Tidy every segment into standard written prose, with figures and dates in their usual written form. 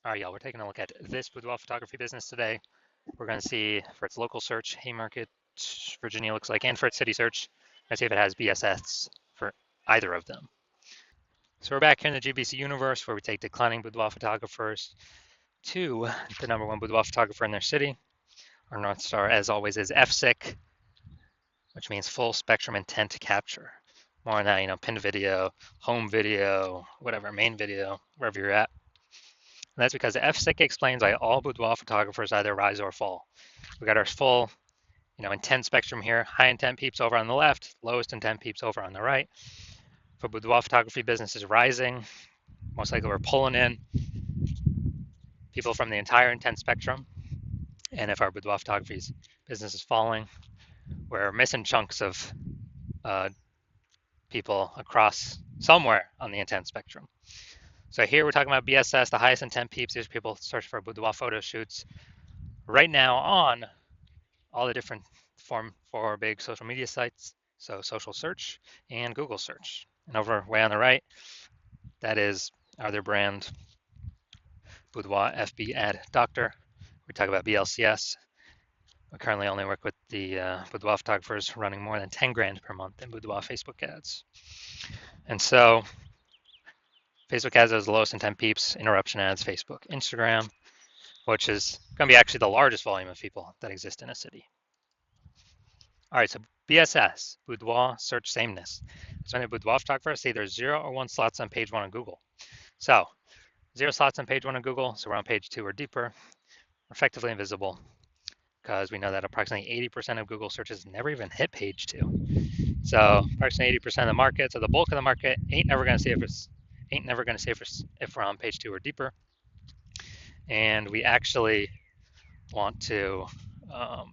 All right, y'all, we're taking a look at this boudoir photography business today. We're going to see for its local search, Haymarket, Virginia looks like, and for its city search, let's see if it has BSS for either of them. So we're back here in the GBC universe where we take declining boudoir photographers to the #1 boudoir photographer in their city. Our North Star, as always, is FSIC, which means full spectrum intent to capture. More on that, pinned video, home video, whatever, main video, wherever you're at. And that's because FSIC explains why all boudoir photographers either rise or fall. We got our full, intent spectrum here. High intent peeps over on the left, lowest intent peeps over on the right. For boudoir photography business is rising, most likely we're pulling in people from the entire intent spectrum. And if our boudoir photography business is falling, we're missing chunks of people across somewhere on the intent spectrum. So here we're talking about BSS, the highest intent peeps. These people search for boudoir photo shoots right now on all the different four big social media sites. So social search and Google search. And over way on the right, that is our brand Boudoir FB Ad Doctor. We talk about BLCS. We currently only work with the boudoir photographers running more than 10 grand per month in boudoir Facebook ads. And so Facebook ads has the lowest intent peeps, interruption ads, Facebook, Instagram, which is going to be actually the largest volume of people that exist in a city. All right, so BSS, boudoir search sameness. So when a boudoir photographer, say there's 0 or 1 slots on page 1 on Google. So 0 slots on page 1 on Google, so we're on page 2 or deeper, effectively invisible, because we know that approximately 80% of Google searches never even hit page 2. So approximately 80% of the market, so the bulk of the market ain't never going to see if we're on page 2 or deeper. And we actually want to,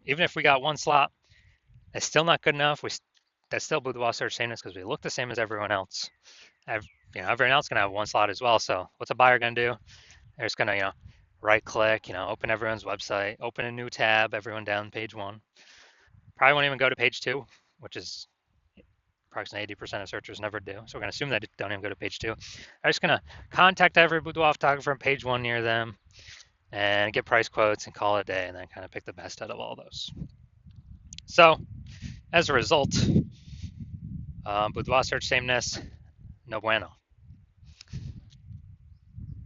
even if we got 1 slot, it's still not good enough. That's still boudoir search sameness because we look the same as everyone else. Everyone else can have 1 slot as well. So what's a buyer going to do? They're just going to, right click, open everyone's website, open a new tab, everyone down page 1. Probably won't even go to page 2, which is approximately 80% of searchers never do. So we're going to assume that they don't even go to page 2. I'm just going to contact every boudoir photographer on page 1 near them and get price quotes and call it a day, and then kind of pick the best out of all those. So as a result, boudoir search sameness, no bueno.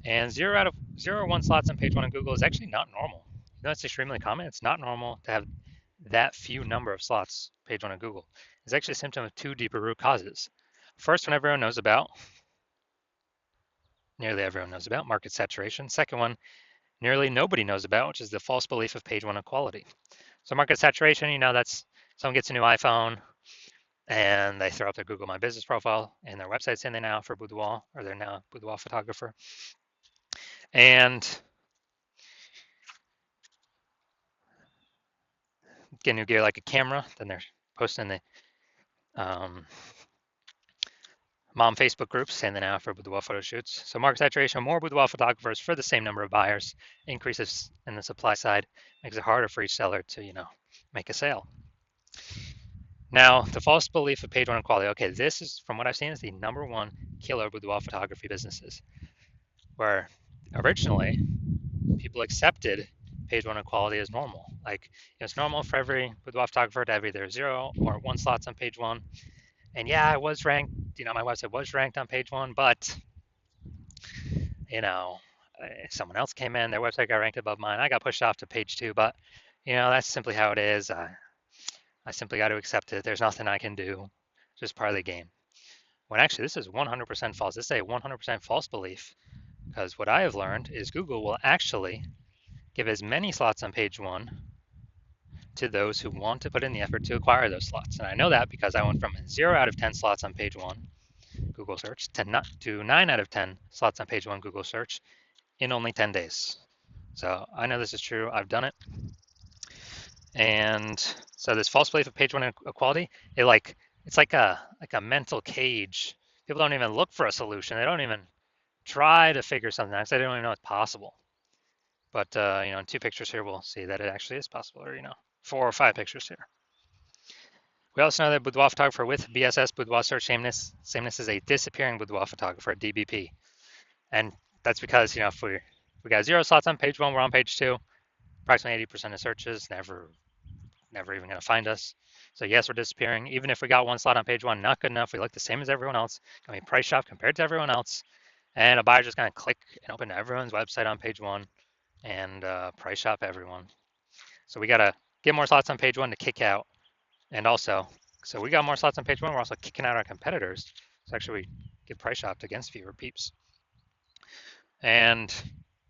And 0 or 1 slots on page 1 on Google is actually not normal. It's extremely common. It's not normal to have that few number of slots page 1 on Google. It's actually a symptom of 2 deeper root causes. First one everyone knows about, nearly everyone knows about, market saturation. Second one, nearly nobody knows about, which is the false belief of page 1 equality. So market saturation, that's someone gets a new iPhone and they throw up their Google My Business profile and their website's in there now for boudoir, or they're now a boudoir photographer. And get new gear like a camera, then they're posting the mom Facebook groups saying they're now for boudoir photo shoots. So market saturation, more boudoir photographers for the same number of buyers, increases in the supply side, makes it harder for each seller to, make a sale. Now, the false belief of page 1 equality. Okay, this is, from what I've seen, is the #1 killer of boudoir photography businesses, where originally people accepted page 1 equality as normal. Like, it's normal for every boudoir photographer to have either 0 or 1 slots on page 1. And yeah, I was ranked, my website was ranked on page 1, but, someone else came in, their website got ranked above mine. I got pushed off to page 2, but, that's simply how it is. I simply got to accept it. There's nothing I can do. It's just part of the game. When actually, this is 100% false. This is a 100% false belief, because what I have learned is Google will actually give as many slots on page 1 to those who want to put in the effort to acquire those slots. And I know that because I went from 0 out of 10 slots on page 1 Google search to 9 out of 10 slots on page 1 Google search in only 10 days. So I know this is true. I've done it. And so this false belief of page 1 equality, it's like a mental cage. People don't even look for a solution. They don't even try to figure something out because they don't even know it's possible. But in 2 pictures here, we'll see that it actually is possible, or 4 or 5 pictures here. We also know that boudoir photographer with BSS, boudoir search sameness is a disappearing boudoir photographer, DBP. And that's because, if We got 0 slots on page 1, we're on page 2. Approximately 80% of searches never even going to find us. So yes, we're disappearing. Even if we got 1 slot on page 1, not good enough. We look the same as everyone else. Going to be price shop compared to everyone else. And a buyer's just going to click and open everyone's website on page 1 and price shop everyone. So we got to get more slots on page 1 to kick out. And also, so we got more slots on page 1. We're also kicking out our competitors. So actually, we get price shopped against fewer peeps. And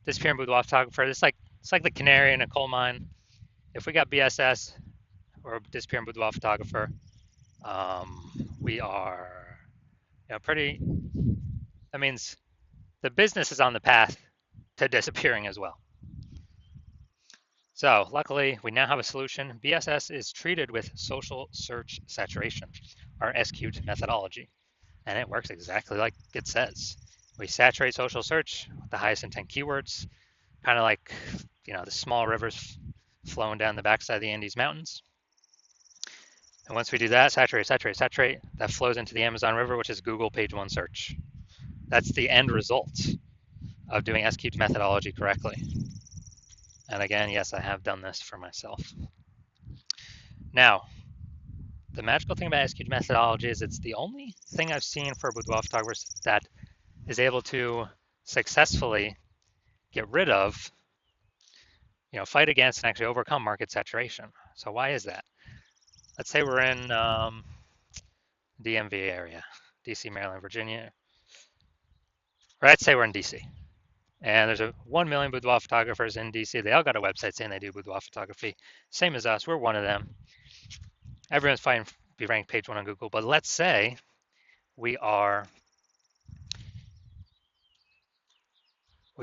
disappearing boudoir photographer, it's like the canary in a coal mine. If we got BSS or disappearing boudoir photographer, we are, pretty. That means the business is on the path to disappearing as well. So luckily, we now have a solution. BSS is treated with social search saturation, our SQt methodology, and it works exactly like it says. We saturate social search with the highest intent keywords, kind of like the small rivers flowing down the backside of the Andes Mountains. And once we do that, saturate, that flows into the Amazon River, which is Google page 1 search. That's the end result of doing SQt methodology correctly. And again, yes, I have done this for myself. Now, the magical thing about SQt methodology is it's the only thing I've seen for boudoir photographers that is able to successfully get rid of, fight against and actually overcome market saturation. So why is that? Let's say we're in DMV area, DC, Maryland, Virginia. Or let's say we're in DC. And there's 1 million boudoir photographers in DC. They all got a website saying they do boudoir photography. Same as us, we're one of them. Everyone's fighting to be ranked page 1 on Google. But let's say we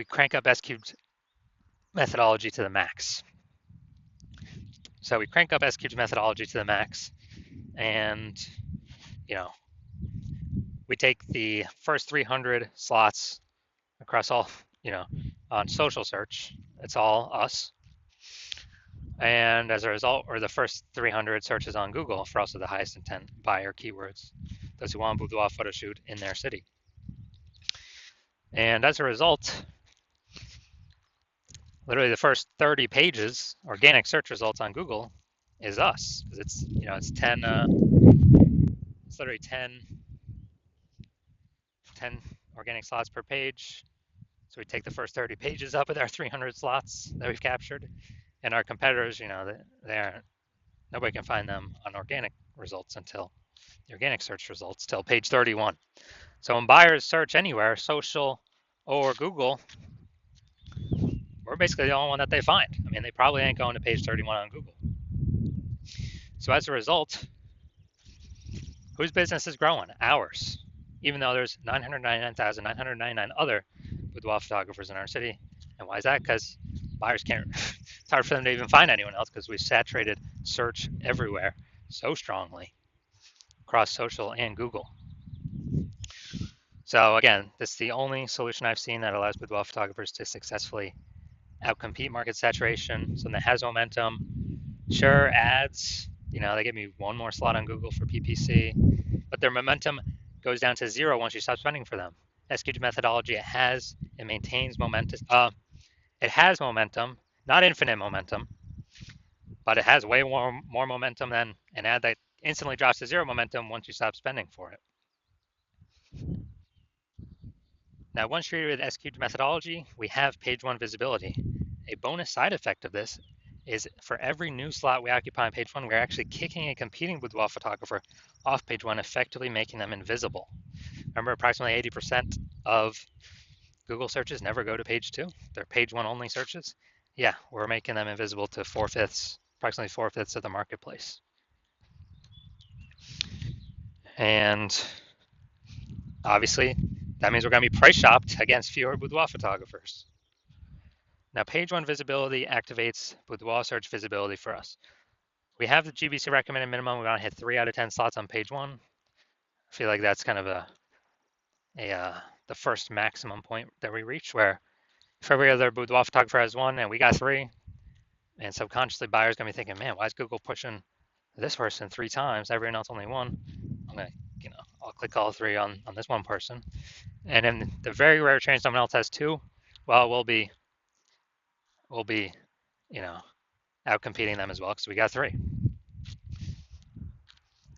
crank up SQt methodology to the max. So we crank up SQt methodology to the max, and we take the first 300 slots across all, on social search. It's all us. And as a result, or the first 300 searches on Google for also the highest intent buyer keywords, those who want a boudoir photo shoot in their city. And as a result, literally the first 30 pages, organic search results on Google, is us. It's it's 10. It's literally 10 organic slots per page. So we take the first 30 pages up with our 300 slots that we've captured, and our competitors, nobody can find them on organic results until the organic search results till page 31. So when buyers search anywhere, social or Google, we're basically the only one that they find. I mean, they probably ain't going to page 31 on Google. So as a result, whose business is growing? Ours. Even though there's 999,999 other boudoir photographers in our city. And why is that? Because buyers can't, it's hard for them to even find anyone else because we saturated search everywhere so strongly across social and Google. So again, this is the only solution I've seen that allows boudoir photographers to successfully outcompete market saturation. Something that has momentum. Sure, ads, they give me one more slot on Google for PPC, but their momentum goes down to 0 once you stop spending for them. SQt methodology, it maintains momentum. It has momentum, not infinite momentum, but it has way more momentum than an ad that instantly drops to 0 momentum once you stop spending for it. Now, once treated with SQt methodology, we have page 1 visibility. A bonus side effect of this is for every new slot we occupy on page 1, we're actually kicking a competing boudoir photographer off page 1, effectively making them invisible. Remember, approximately 80% of Google searches never go to page 2. They're page 1 only searches. Yeah, we're making them invisible to approximately 4/5 of the marketplace. And obviously, that means we're going to be price shopped against fewer boudoir photographers. Now, page 1 visibility activates boudoir search visibility for us. We have the GBC recommended minimum. We're going to hit 3 out of 10 slots on page 1. I feel like that's kind of the first maximum point that we reach, where if every other boudoir photographer has 1 and we got 3, and subconsciously buyers going to be thinking, man, why is Google pushing this person 3 times? Everyone else only 1. I'm going to, I'll click all 3 on this one person. And in the very rare chance someone else has 2, well, we'll be we'll be, you know, out competing them as well because we got 3.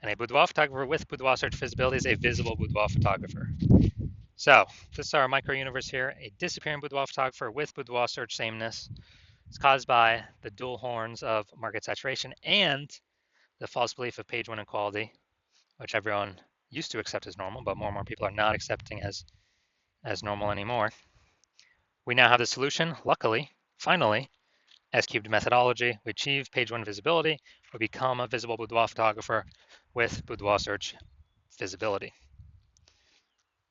And a boudoir photographer with boudoir search visibility is a visible boudoir photographer. So this is our micro universe here. A disappearing boudoir photographer with boudoir search sameness is caused by the dual horns of market saturation and the false belief of page 1 inequality, which everyone used to accept as normal, but more and more people are not accepting as normal anymore. We now have the solution, luckily, finally, S-cubed methodology. We achieve page 1 visibility. We become a visible boudoir photographer with boudoir search visibility.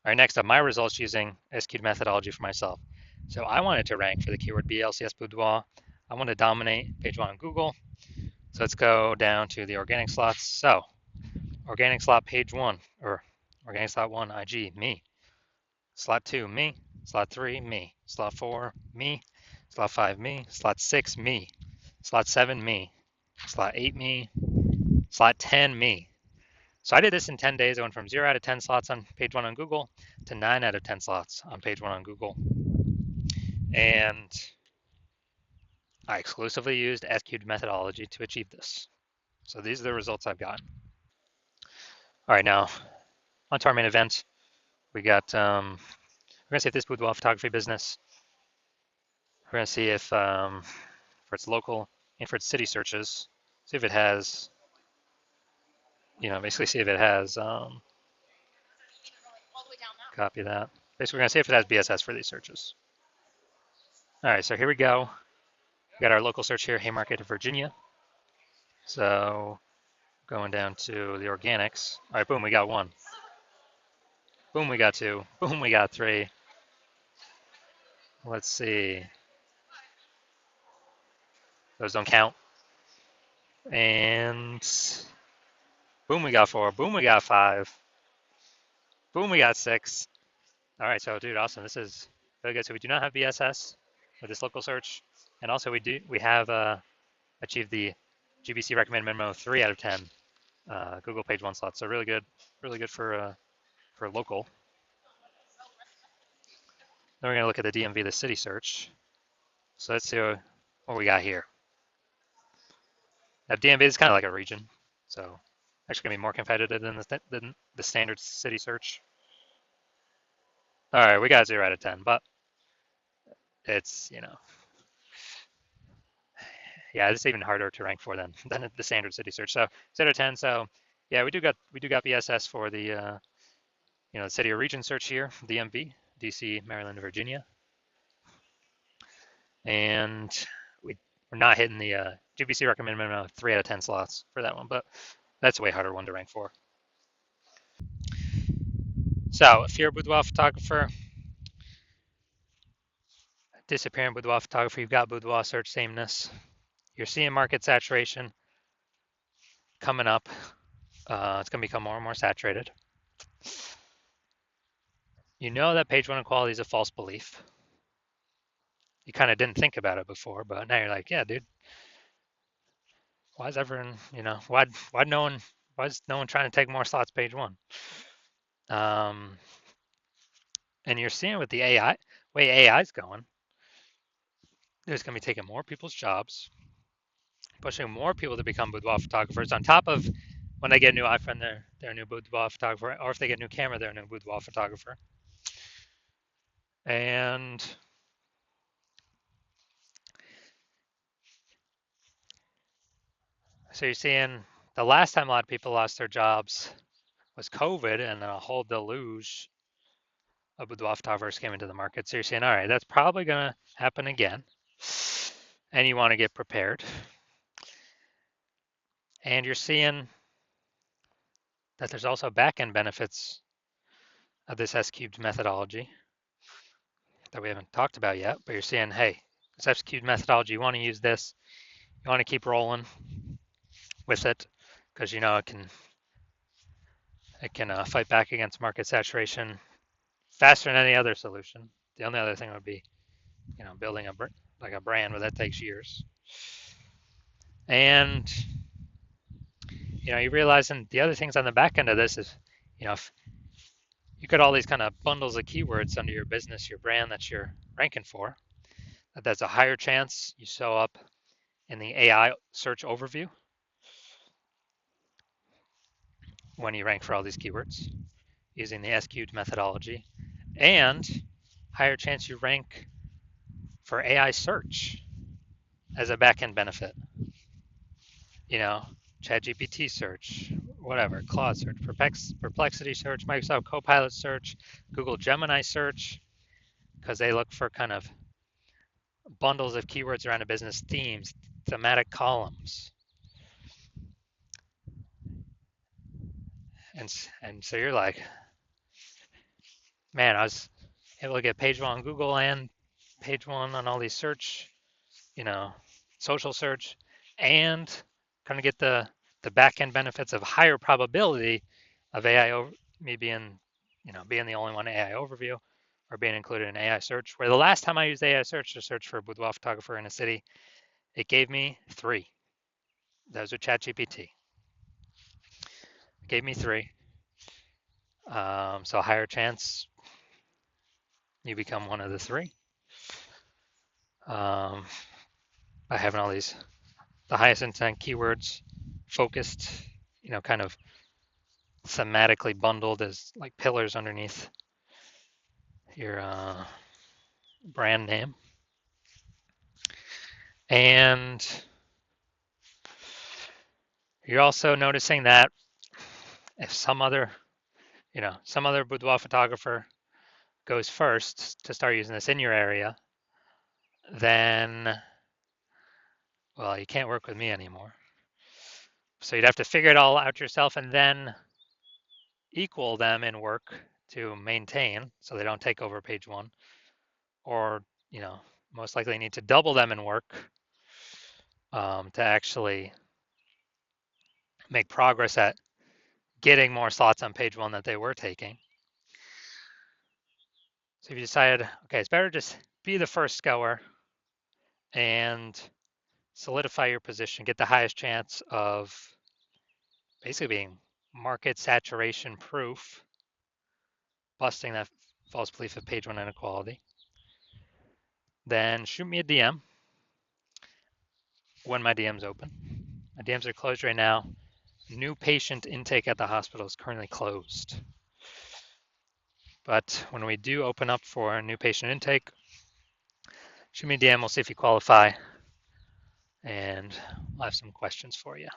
All right, next up, my results using S-cubed methodology for myself. So I wanted to rank for the keyword BLCS boudoir. I want to dominate page 1 on Google. So let's go down to the organic slots. So organic slot page 1, or organic slot 1, IG, me. Slot 2, me. Slot 3, me. Slot 4, me. Slot 5, me. Slot 6, me. Slot 7, me. Slot 8, me. Slot 10, me. So I did this in 10 days. I went from 0 out of 10 slots on page 1 on Google to 9 out of 10 slots on page 1 on Google. And I exclusively used S-cubed methodology to achieve this. So these are the results I've gotten. All right, now on to our main event. We got, we're gonna see if this boudoir photography business, we're gonna see if for its local and for its city searches, see if it has, basically see if it has, copy that. Basically, we're gonna see if it has BSS for these searches. All right, so here we go. We got our local search here, Haymarket, Virginia. So going down to the organics. All right, boom, we got 1. Boom, we got 2. Boom, we got 3. Let's see. Those don't count. And boom, we got 4. Boom, we got 5. Boom, we got 6. All right, so dude, awesome. This is really good. So we do not have BSS with this local search, and also we have achieved the GBC recommended minimum of 3 out of 10 Google page 1 slots. So really good for local. Then we're gonna look at the DMV, the city search. So let's see what we got here. Now DMV is kind of like a region, so actually gonna be more competitive than the standard city search. All right, we got 0 out of 10, but it's, yeah, it's even harder to rank for than the standard city search. So 0 out of 10. So yeah, we do got BSS for the the city or region search here, DMV, DC, Maryland, Virginia, and we're not hitting the GBC recommended minimum of 3 out of 10 slots for that one, but that's a way harder one to rank for. So if you're a boudoir photographer, disappearing boudoir photographer, you've got boudoir search sameness. You're seeing market saturation coming up. It's going to become more and more saturated. You know that page 1 equality is a false belief. You kind of didn't think about it before, but now you're like, yeah, dude, why is everyone, why is no one trying to take more slots page 1? And you're seeing with the way AI is going, there's going to be taking more people's jobs, pushing more people to become boudoir photographers on top of when they get a new iPhone, they're a new boudoir photographer, or if they get a new camera, they're a new boudoir photographer. And so you're seeing the last time a lot of people lost their jobs was COVID, and then a whole deluge of boudoir photographers came into the market. So you're saying, all right, that's probably going to happen again, and you want to get prepared. And you're seeing that there's also back-end benefits of this S-cubed methodology that we haven't talked about yet, but you're seeing, hey, this S-cubed methodology, you want to use this, you want to keep rolling with it, because it can fight back against market saturation faster than any other solution. The only other thing would be, building a brand, but that takes years. And you realize, and the other things on the back end of this is, if you got all these kind of bundles of keywords under your business, your brand that you're ranking for, there's a higher chance you show up in the AI search overview when you rank for all these keywords using the SQ'd methodology, and higher chance you rank for AI search as a backend benefit. You know, ChatGPT search, whatever, Claude search, Perplexity search, Microsoft Copilot search, Google Gemini search, because they look for kind of bundles of keywords around a business, themes, thematic columns. And so you're like, man, I was able to get page one on Google and page one on all these search, you know, social search, and kind of get the back end benefits of higher probability of AI over me being, being the only one AI overview or being included in AI search. Where the last time I used AI search to search for a boudoir photographer in a city, it gave me 3. Those are ChatGPT. It gave me 3. So a higher chance you become one of the 3. By having all these, the highest intent keywords focused, kind of thematically bundled as like pillars underneath your brand name. And you're also noticing that if some other boudoir photographer goes first to start using this in your area, then, well, you can't work with me anymore. So you'd have to figure it all out yourself and then equal them in work to maintain so they don't take over page one, or, most likely need to double them in work to actually make progress at getting more slots on page one that they were taking. So if you decided, okay, it's better just be the first goer and solidify your position, get the highest chance of basically being market saturation proof, busting that false belief of page one inequality, then shoot me a DM when my DM's open. My DMs are closed right now. New patient intake at the hospital is currently closed. But when we do open up for new patient intake, shoot me a DM, we'll see if you qualify, and I'll have some questions for you.